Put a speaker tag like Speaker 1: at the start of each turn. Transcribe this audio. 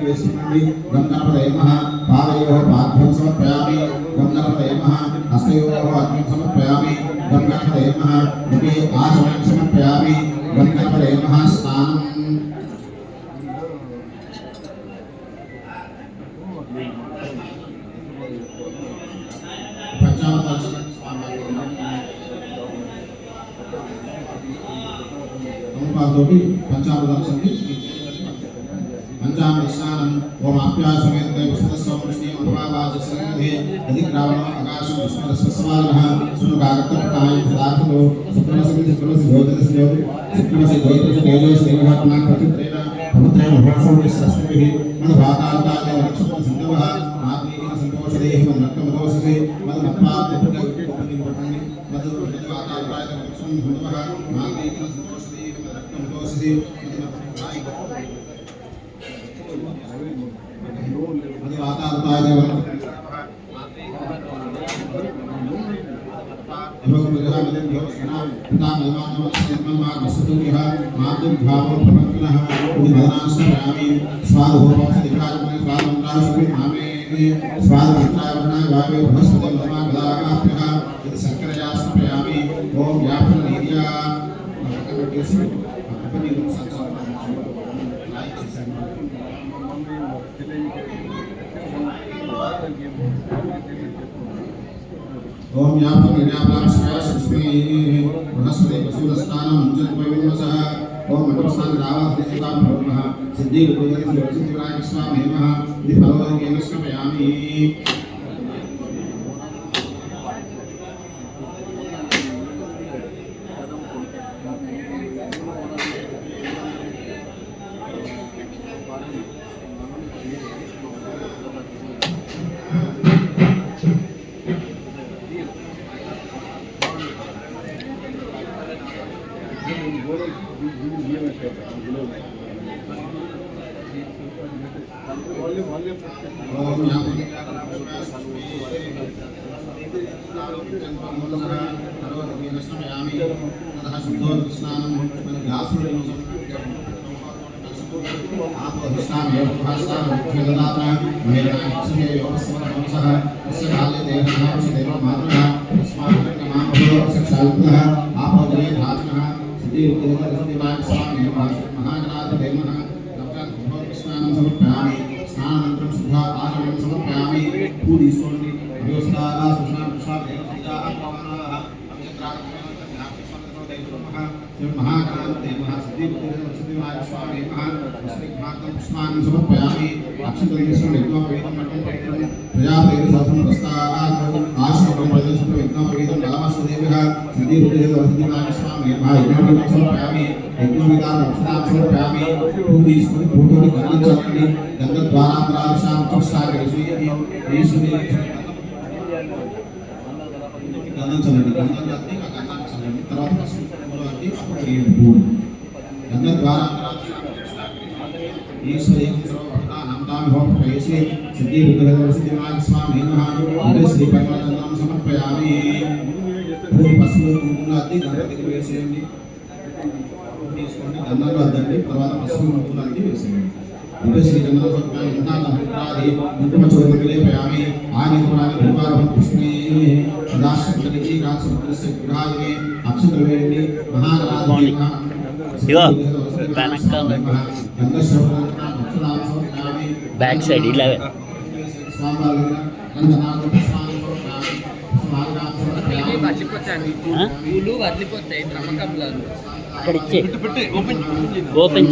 Speaker 1: वेस्मि गं गणपतये नमः पादयोः पाद्यं समर्पयामि गं गणपतये नमः हस्तयोः अर्घ्यं समर्पयामि गं गणपतये नमः मुखे आचमनं समर्पयामि गं गणपतये नमः स्नानं पंचामृतं सन्ति पंचामृत स्नानं ओम आप्यासमेते विष्णुस्वं कृष्णे उपवावाचसंगे अधिक्रावण आकाशं विष्णुरस्वस्वानः सुनुगागतपटाय सदार्थो सुप्रमसि भोजनस्य सुप्रमसि द्वैतस्य तेजोस्य देवहात्मा प्रतित्रेण पवित्रेण भोषो विश्रस्तिभिः मदभाताताय लक्ष्मण सिन्धवः आत्मीयेन संतोषदेहि मन्नक्तमदोषसे मदमप्पात्मपुटगुपनिपटनि मदभाताताय लक्ष्मण सिन्धवः आत्मीयेन संतोषदेहि मन्नक्तमदोषसे ओम यापन निर्याप्लाक्षाय सृष्टि बृहस्पति वसुदस्नानं मुञ्जन्वयवसः ओम मंडपस्नान रावत देवता भवनः सिद्धि विद्युत सिद्धिविनायक स्वामी नमः इति फलोदकेन समयामि
Speaker 2: बैक साइड ही लगे ओपन